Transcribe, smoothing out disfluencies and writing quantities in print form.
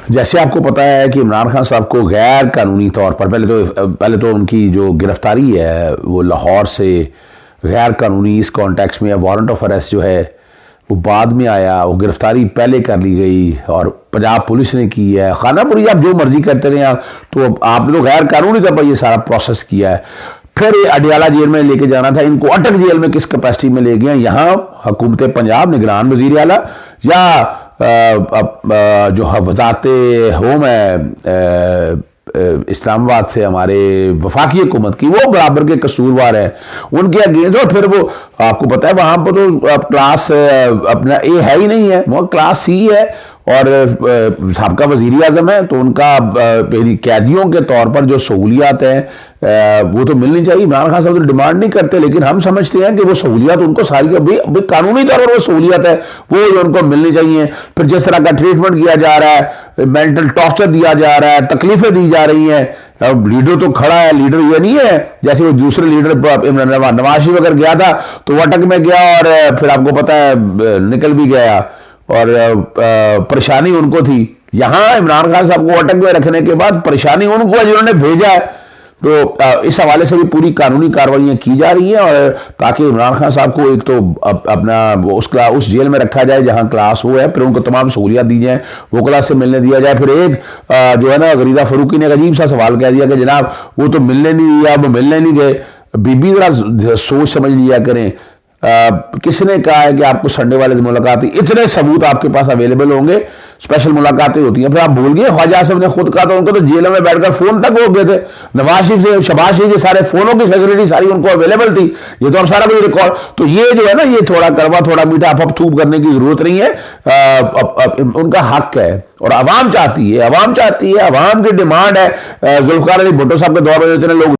جیسے آپ کو پتا ہے کہ عمران خان صاحب کو غیر قانونی طور پر پہلے تو ان کی جو گرفتاری ہے وہ لاہور سے غیر قانونی اس کانٹیکس میں وارنٹ آف اریسٹ جو ہے وہ بعد میں آیا، وہ گرفتاری پہلے کر لی گئی اور پنجاب پولیس نے کی ہے۔ خانہ پوری آپ جو مرضی کرتے رہے تو آپ نے تو غیر قانونی طور پر یہ سارا پروسیس کیا ہے۔ پھر اڈیالہ جیل میں لے کے جانا تھا، ان کو اٹک جیل میں کس کیپیسٹی میں لے گئے ہیں؟ یہاں حکومت پنجاب نگران وزیر اعلیٰ یا جو وزارت ہوم ہے اسلام آباد سے ہمارے وفاقی حکومت کی، وہ برابر کے قصوروار ہیں ان کے اگینسٹ۔ اور پھر وہ آپ کو پتا ہے وہاں پر تو کلاس اپنا اے ہے ہی نہیں ہے، وہ کلاس سی ہے اور سابقہ وزیر اعظم ہے، تو ان کا قیدیوں کے طور پر جو سہولیات ہیں وہ تو ملنی چاہیے۔ عمران خان صاحب تو ڈیمانڈ نہیں کرتے، لیکن ہم سمجھتے ہیں کہ وہ سہولیات ان کو ساری قانونی طور پر وہ سہولیات ہے وہ ان کو ملنی چاہیے۔ پھر جس طرح کا ٹریٹمنٹ کیا جا رہا ہے، مینٹل ٹارچر دیا جا رہا ہے، تکلیفیں دی جا رہی ہیں، لیڈر تو کھڑا ہے، لیڈر یہ نہیں ہے جیسے وہ دوسرے لیڈر نواز شریف اگر گیا تھا تو وہ اٹک میں گیا اور پھر آپ کو پتا ہے نکل بھی گیا اور پریشانی ان کو تھی۔ یہاں عمران خان صاحب کو اٹک میں رکھنے کے بعد پریشانی ان کو جنہوں نے بھیجا ہے، تو اس حوالے سے بھی پوری قانونی کارروائیاں کی جا رہی ہیں اور تاکہ عمران خان صاحب کو ایک تو اپنا اس جیل میں رکھا جائے جہاں کلاس ہو ہے، پھر ان کو تمام سہولیات دی جائیں، وہ کلاس سے ملنے دیا جائے۔ پھر ایک جو ہے نا غریدہ فاروقی نے ایک عجیب سا سوال کہہ دیا کہ جناب وہ تو ملنے نہیں دیا، وہ ملنے نہیں گئے۔ بی ذرا سوچ سمجھ لیا کریں، کس نے کہا ہے کہ آپ کو سنڈے والے دن ملاقات ہوئی؟ اتنے ثبوت آپ کے پاس اویلیبل ہوں گے، اسپیشل ملاقاتیں ہوتی ہیں۔ پھر آپ بھول گئے خواجہ آصف نے خود کہا تھا ان کو تو جیلوں میں بیٹھ کر فون تک ہو گئے تھے، نواز شریف سے شہباز شریف کے سارے فونوں کی فیسلٹی ساری ان کو اویلیبل تھی، یہ تو ہم سارا کچھ ریکارڈ۔ تو یہ جو ہے نا یہ تھوڑا کڑوا تھوڑا میٹھا آپ تھوپ کرنے کی ضرورت نہیں ہے، ان کا حق ہے اور عوام چاہتی ہے، عوام کی ڈیمانڈ ہے۔ ذوالفقار علی بھٹو صاحب کے دور میں اتنے لوگ